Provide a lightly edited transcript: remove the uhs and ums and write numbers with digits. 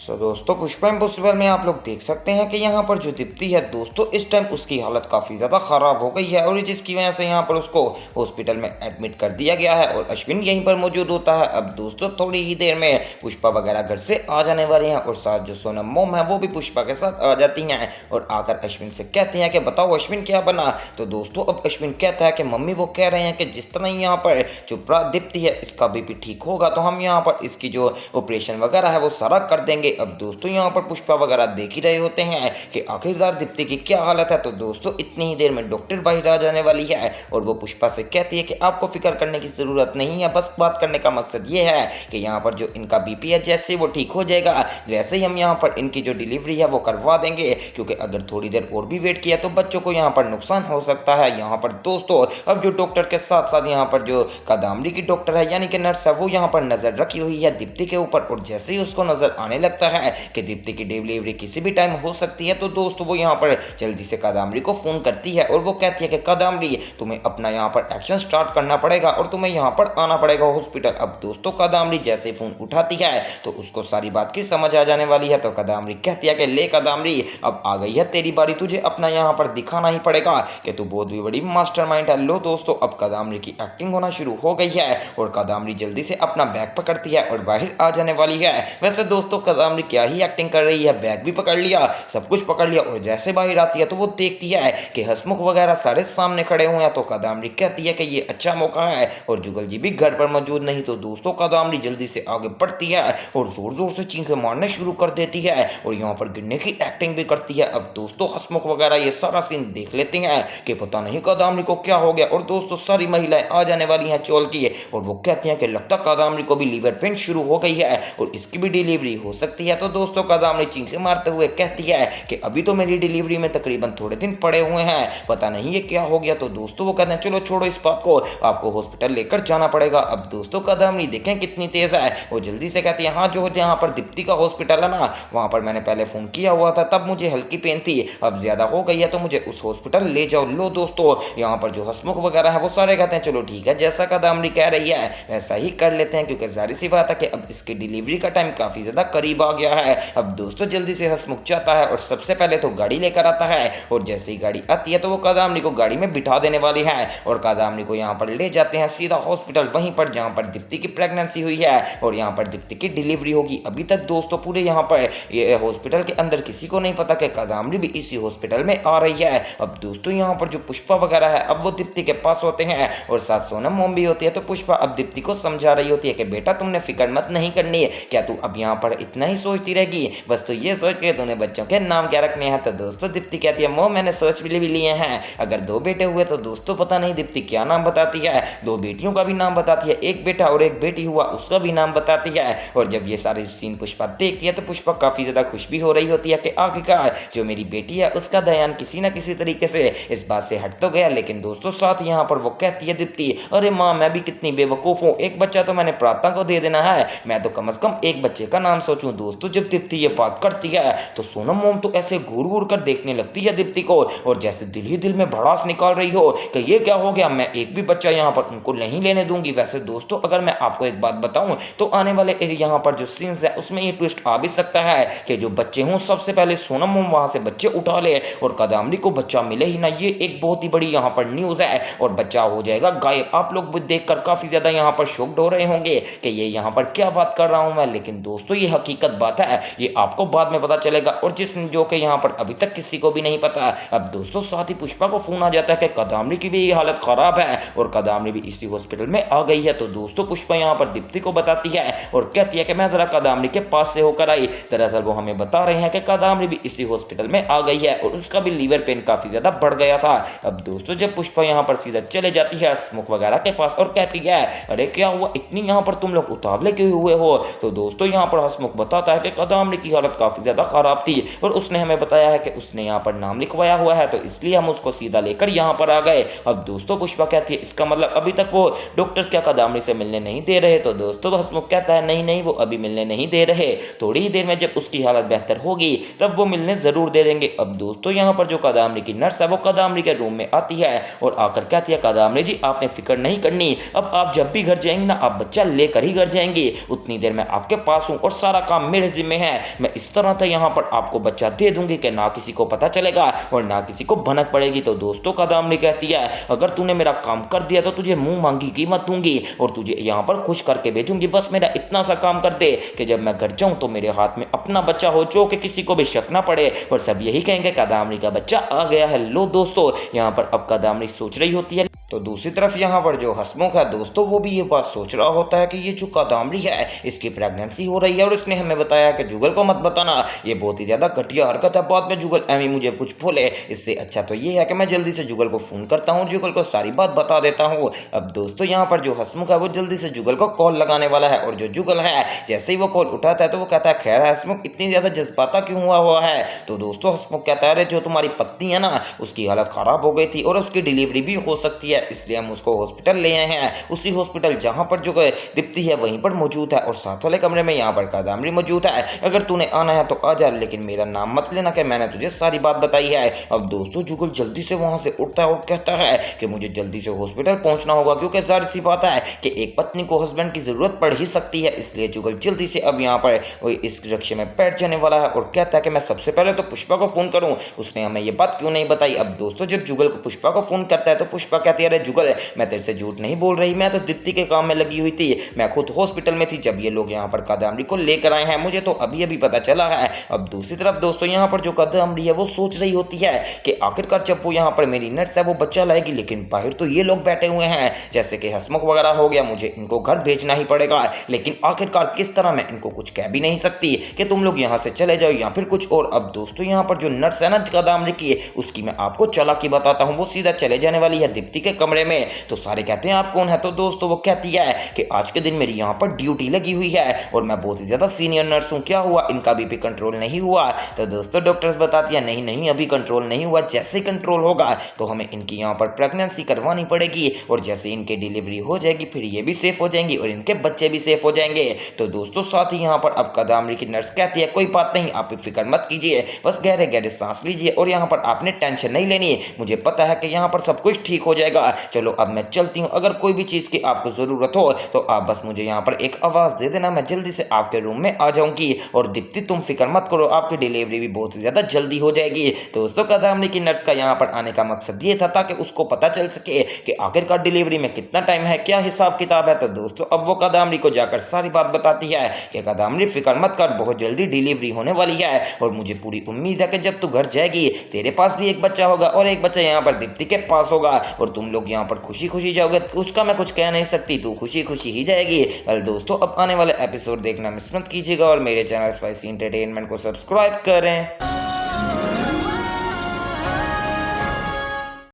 दोस्तों पुष्पा इम्पॉसिबल में आप लोग देख सकते हैं कि यहाँ पर जो दीप्ति है दोस्तों इस टाइम उसकी हालत काफ़ी ज़्यादा ख़राब हो गई है और जिसकी वजह से यहाँ पर उसको हॉस्पिटल में एडमिट कर दिया गया है और अश्विन यहीं पर मौजूद होता है। अब दोस्तों थोड़ी ही देर में पुष्पा वगैरह घर से आ जाने वाले हैं और साथ जो सोनम मोम है वो भी पुष्पा के साथ आ जाती हैं और आकर अश्विन से कहती हैं कि बताओ अश्विन क्या बना। तो दोस्तों अब अश्विन कहता है कि मम्मी वो कह रहे हैं कि जिस तरह यहाँ पर जो दीप्ति है इसका बीपी ठीक होगा तो हम यहाँ पर इसकी जो ऑपरेशन वगैरह है वो सारा कर देंगे। अब दोस्तों यहाँ पर पुष्पा वगैरह देख ही रहे होते हैं कि आखिरकार दीप्ति की क्या हालत है। तो दोस्तों इतनी ही देर में डॉक्टर बाहर आ जाने वाली है और वो पुष्पा से कहती है कि आपको फिक्र करने की ज़रूरत नहीं है, बस बात करने का मकसद ये है कि यहाँ पर जो इनका बीपी है जैसे वो ठीक हो जाएगा वैसे ही हम यहाँ पर इनकी जो डिलीवरी है वो करवा देंगे, क्योंकि अगर थोड़ी देर और भी वेट किया तो बच्चों को यहाँ पर नुकसान हो सकता है। यहाँ पर दोस्तों अब जो डॉक्टर के साथ साथ यहाँ पर जो कादामरी की डॉक्टर है यानी कि नर्स है वो यहाँ पर नज़र रखी हुई है दीप्ति के ऊपर और जैसे ही उसको नज़र आने लगता है कि दीप्ति की डिलीवरी किसी भी टाइम हो सकती है तो दोस्तों वो यहाँ पर जल्दी से कादामरी को फ़ोन करती है और वो कहती है कि कादामरी तुम्हें अपना यहाँ पर एक्शन स्टार्ट करना पड़ेगा और तुम्हें यहाँ पर आना पड़ेगा हॉस्पिटल। अब दोस्तों कादामरी जैसे ही फ़ोन उठाती है तो उसको सारी बात की समझ आ जाने वाली है। तो कादामरी कहती है कि ले कादामरी अब आ गई है तेरी बारी, तुझे अपना यहाँ पर दिखाना ही पड़ेगा कि तू बहुत भी बड़ी मास्टरमाइंड है। लो दोस्तों अब कादामरी की एक्टिंग होना शुरू हो गई है और कादामरी जल्दी से अपना बैग पकड़ती है और बाहर आ जाने वाली है। वैसे दोस्तों कादामरी क्या ही एक्टिंग कर रही है, बैग भी पकड़ लिया, सब कुछ पकड़ लिया और जैसे बाहर आती है तो वो देखती है कि हसमुख वगैरह सारे सामने खड़े हुए हैं। तो कादामरी कहती है कि ये अच्छा मौका है और जुगल जी भी घर पर मौजूद नहीं। तो दोस्तों कादामरी जल्दी से आगे बढ़ती है और जोर जोर से चीखें मारने शुरू कर देती है और यहाँ पर गिरने की एक्टिंग भी करती है। अब दोस्तों हसमुख वगैरह ये सारा सीन देख लेते हैं कि पता नहीं कादामरी को क्या हो गया और दोस्तों सारी महिलाएं आ जाने वाली हैं चौल की और वो कहती हैं कि लगता कादामरी को भी लीवर पेन शुरू हो गई है और इसकी भी डिलीवरी हो सकती है। तो दोस्तों कादामरी चीखें मारते हुए कहती है कि अभी तो मेरी डिलीवरी में तकरीबन थोड़े दिन पड़े हुए हैं, पता नहीं ये क्या हो गया। तो दोस्तों वो कहते हैं चलो छोड़ो इस बात को, आपको हॉस्पिटल लेकर जाना पड़ेगा। अब दोस्तों कादामरी देखें कितनी तेज है, वो जल्दी से कहती है हाँ जो यहाँ पर दीप्ति का हॉस्पिटल है ना वहाँ पर मैंने पहले फ़ोन किया हुआ था तब मुझे हल्की पेन थी, अब ज़्यादा हो गई है तो मुझे उस हॉस्पिटल ले जाओ। लो दोस्तों यहाँ पर जो हसमुख वगैरह है वो सारे कहते हैं चलो ठीक है जैसा कादामरी कह रही है वैसा ही कर लेते हैं, क्योंकि जाहिर सी बात है कि अब इसकी डिलीवरी का टाइम काफ़ी ज़्यादा करीब आ गया है। अब दोस्तों जल्दी से हसमुख जाता है और सबसे पहले तो गाड़ी लेकर आता है और जैसे ही गाड़ी आती है तो वो कादामरी को गाड़ी में बिठा देने वाली है और कादामरी को यहाँ पर ले जाते हैं सीधा हॉस्पिटल, वहीं पर जहाँ पर दीप्ति की प्रेगनेंसी हुई है और यहाँ पर दीप्ति की डिलीवरी होगी। अभी तक दोस्तों पूरे यहाँ पर ये हॉस्पिटल के अंदर किसी को नहीं पता कि कादामरी भी इसी हॉस्पिटल में आ रही है। अब दोस्तों यहाँ पर जो पुष्पा वगैरह है अब वो दीप्ति के पास होते हैं और साथ सोनम मोम भी होती है। तो पुष्पा अब दीप्ति को समझा रही होती है कि बेटा तुमने फिक्र मत नहीं करनी है, क्या तू अब यहाँ पर इतना ही सोचती रहेगी, बस तो ये सोच के तूने बच्चों के नाम क्या रखने हैं। तो दोस्तों दीप्ति कहती है मोम मैंने सोच भी लिए हैं, अगर 2 बेटे हुए तो दोस्तों पता नहीं दीप्ति क्या नाम बताती है, 2 बेटियों का भी नाम बताती है, 1 बेटा और 1 बेटी हुआ उसका भी नाम बताती है। और जब ये सारे सीन पुष्पा देखती है तो पुष्पा काफ़ी ज़्यादा खुश भी हो रही होती है कि आखिरकार जो मेरी बेटी है उसका ध्यान किसी न किसी तरीके से इस बात से हट तो गया। लेकिन दोस्तों साथ यहाँ पर वो कहती है दीप्ति अरे माँ मैं भी कितनी बेवकूफ़ हूँ, एक बच्चा तो मैंने प्रार्थना को दे देना है, मैं तो कम से कम 1 बच्चे का नाम सोचूं। दोस्तों जब दीप्ति ये बात करती है तो सोनम मोम तो ऐसे घूर घूर कर देखने लगती है दीप्ति को और जैसे दिल ही दिल में भड़ास निकाल रही हो कि ये क्या हो गया, मैं एक भी बच्चा यहाँ पर उनको नहीं लेने दूंगी। वैसे दोस्तों अगर मैं आपको एक बात बताऊं तो आने वाले यहाँ पर जो सीन्स है उसमें ये ट्विस्ट आ भी सकता है कि जो बच्चे हों सबसे पहले सोनम मोम वहां से बच्चे उठा ले और कादामरी को बच्चा मिले ही ना, ये एक बहुत ही बड़ी यहाँ पर न्यूज़ है और बच्चा हो जाएगा गायब। आप लोग भी देखकर काफ़ी ज़्यादा यहाँ पर शॉक्ड हो रहे होंगे कि ये यहाँ पर क्या बात कर रहा हूँ मैं, लेकिन दोस्तों ये हकीकत बात है, ये आपको बाद में पता चलेगा और जो कि यहाँ पर अभी तक किसी को भी नहीं पता। अब दोस्तों साथ ही पुष्पा को फ़ोन आ जाता है कि कादामरी की भी हालत ख़राब है और कादामरी भी इसी हॉस्पिटल में आ गई है। तो दोस्तों पुष्पा यहाँ पर दीप्ति को बताती है और कहती है कि मैं ज़रा कादामरी के पास से होकर आई। दरअसल वो हमें बता रहे हैं कि कादामरी भी इसी हॉस्पिटल में आ गई है और उसका भी लीवर पेन काफ़ी ज़्यादा बढ़ गया था। अब दोस्तों जब पुष्पा यहाँ पर सीधा चले जाती है हसमुख वगैरह के पास और कहती है अरे क्या हुआ, इतनी यहाँ पर तुम लोग उतावले क्यों हुए हो। तो दोस्तों यहाँ पर हसमुख बताता है कि कादामरी की हालत काफ़ी ज़्यादा ख़राब थी और उसने हमें बताया है कि उसने यहाँ पर नाम लिखवाया हुआ है तो इसलिए हम उसको सीधा लेकर यहाँ पर आ गए। अब दोस्तों पुष्पा कहती है इसका मतलब अभी तक वो डॉक्टर्स क्या कादामरी से मिलने नहीं दे रहे। तो दोस्तों हसमुख कहता है नहीं नहीं वो अभी मिलने नहीं दे रहे, थोड़ी ही देर में जब उसकी हालत बेहतर होगी तब वो मिलने ज़रूर दे देंगे। अब दोस्तों यहाँ पर जो कादामरी की नर्स है वो कादामरी के रूम में आती है और आकर कहती है कादामरी जी आपने फिक्र नहीं करनी, अब आप जब भी घर जाएंगे ना आप बच्चा लेकर ही घर जाएंगे, उतनी देर में आपके पास हूँ और सारा काम मेरे जिम्मे है, मैं इस तरह से यहाँ पर आपको बच्चा दे दूंगी कि ना किसी को पता चलेगा और ना किसी को भनक पड़ेगी। तो दोस्तों कादम्बरी कहती है अगर तूने मेरा काम कर दिया तो तुझे मुंह मांगी कीमत दूंगी और तुझे यहाँ पर खुश करके भेजूंगी। बस मेरा इतना सा काम कर दे कि जब मैं घर जाऊं तो मेरे हाथ में अपना बच्चा हो जो कि किसी को भी शक ना पड़े और सब यही कहेंगे कादम्बरी का बच्चा आ गया है। लो दोस्तों यहाँ पर अब कादम्बरी सोच रही होती है। तो दूसरी तरफ यहाँ पर जो हंसमुख है दोस्तों वो भी ये बात सोच रहा होता है कि ये जो कादम्बरी है इसकी प्रेगनेंसी हो रही है और इसने हमें बताया कि जुगल को मत बताना, ये बहुत ही ज़्यादा घटिया हरकत है। बाद में जुगल एमी मुझे कुछ बोले, इससे अच्छा तो ये है कि मैं जल्दी से जुगल को फ़ोन करता हूँ, जुगल को सारी बात बता देता हूँ। अब दोस्तों यहाँ पर जो हंसमुख है वो जल्दी से जुगल को कॉल लगाने वाला है और जो जुगल है जैसे ही वो कॉल उठाता है तो वो कहता है खैर हंसमुख इतनी ज़्यादा जज्बाता क्यों हुआ है। तो दोस्तों हंसमुख कहता है अरे जो तुम्हारी पत्नी है ना उसकी हालत ख़राब हो गई थी और उसकी डिलीवरी भी हो सकती है, इसलिए हम उसको हॉस्पिटल ले आए हैं। उसी हॉस्पिटल जहां पर जो दीप्ति है वहीं पर मौजूद है और साथ वाले कमरे में यहाँ पर कादम्बरी मौजूद है। अगर तूने आना है तो आ जा, लेकिन मेरा नाम मत लेना कि मैंने तुझे सारी बात बताई है। अब दोस्तों जुगल जल्दी से वहां से उठता है और कहता है कि मुझे जल्दी से हॉस्पिटल पहुंचना होगा क्योंकि जाहिर सी बात है कि एक पत्नी को हस्बैंड की जरूरत पड़ ही सकती है। इसलिए जुगल जल्दी से अब यहाँ पर इस रिक्शे में बैठ जाने वाला है और कहता है कि मैं सबसे पहले तो पुष्पा को फोन करूं, उसने हमें ये बात क्यों नहीं बताई। अब दोस्तों जब जुगल को पुष्पा को फोन करता है तो पुष्पा कहती है अरे जुगल मैं तेरे से झूठ नहीं बोल रही, मैं तो दीप्ति के काम में लगी हुई थी, मैं खुद हॉस्पिटल में थी जब ये लोग यहाँ पर कादम्बरी को लेकर आए हैं, मुझे तो अभी अभी पता चला है। अब दूसरी तरफ दोस्तों यहाँ पर जो कादम्बरी है वो सोच रही होती है कि आखिरकार जब वो यहाँ पर मेरी नर्स है वो बच्चा लाएगी, लेकिन बाहर तो ये लोग बैठे हुए हैं जैसे कि हंसमुख वगैरह हो गया, मुझे इनको घर भेजना ही पड़ेगा। लेकिन आखिरकार किस तरह, मैं इनको कुछ कह भी नहीं सकती कि तुम लोग यहाँ से चले जाओ या फिर कुछ और। अब दोस्तों यहाँ पर जो नर्स है ना कादम्बरी की उसकी मैं आपको चालाकी बताता हूँ, वो सीधा चले जाने वाली है दीप्ति के कमरे में। तो सारे कहते हैं आप कौन है। तो दोस्तों वो कहती है कि आज के दिन मेरी यहाँ पर ड्यूटी लगी हुई है और मैं बहुत ही ज्यादा सीनियर नर्स हूँ, क्या हुआ इनका बीपी कंट्रोल नहीं हुआ। तो दोस्तों डॉक्टर्स बताती है नहीं नहीं अभी कंट्रोल नहीं हुआ, जैसे कंट्रोल होगा तो हमें इनकी यहाँ पर प्रेगनेंसी करवानी पड़ेगी और जैसे इनकी डिलीवरी हो जाएगी फिर ये भी सेफ हो जाएंगी और इनके बच्चे भी सेफ हो जाएंगे। तो दोस्तों साथ ही यहाँ पर अब कादम्बरी की नर्स कहती है कोई बात नहीं आप फिक्र मत कीजिए, बस गहरे गहरे सांस लीजिए और यहाँ पर आपने टेंशन नहीं लेनी, मुझे पता है कि यहाँ पर सब कुछ ठीक हो जाएगा। चलो अब मैं चलती हूँ, अगर कोई भी चीज़ की आपको ज़रूरत हो तो आप बस मुझे यहाँ पर एक आवाज़ दे देना, मैं जल्दी से आपके रूम में आ जाऊँगी। और दीप्ति तुम फिक्र मत करो, आपकी डिलीवरी भी बहुत ज़्यादा जल्दी हो जाएगी। दोस्तों कादम्बरी की नर्स का यहाँ पर आने का मकसद ये था ताकि उसको पता चल सके कि आखिरकार डिलीवरी में कितना टाइम है, क्या हिसाब किताब है। तो दोस्तों अब वो कादम्बरी को जाकर सारी बात बताती है कि कादम्बरी फिक्र मत कर, बहुत जल्दी डिलीवरी होने वाली है और मुझे पूरी उम्मीद है कि जब तू घर जाएगी तेरे पास भी एक बच्चा होगा और एक बच्चा यहाँ पर दीप्ति के पास होगा और तुम लोग यहाँ पर खुशी खुशी जाओगे। उसका मैं कुछ कह नहीं सकती, तू खुशी खुशी ही जाएगी। वेल दोस्तों अब आने वाले एपिसोड देखना मिस मत कीजिएगा और मेरे चैनल स्पाइसी एंटरटेनमेंट को सब्सक्राइब करें।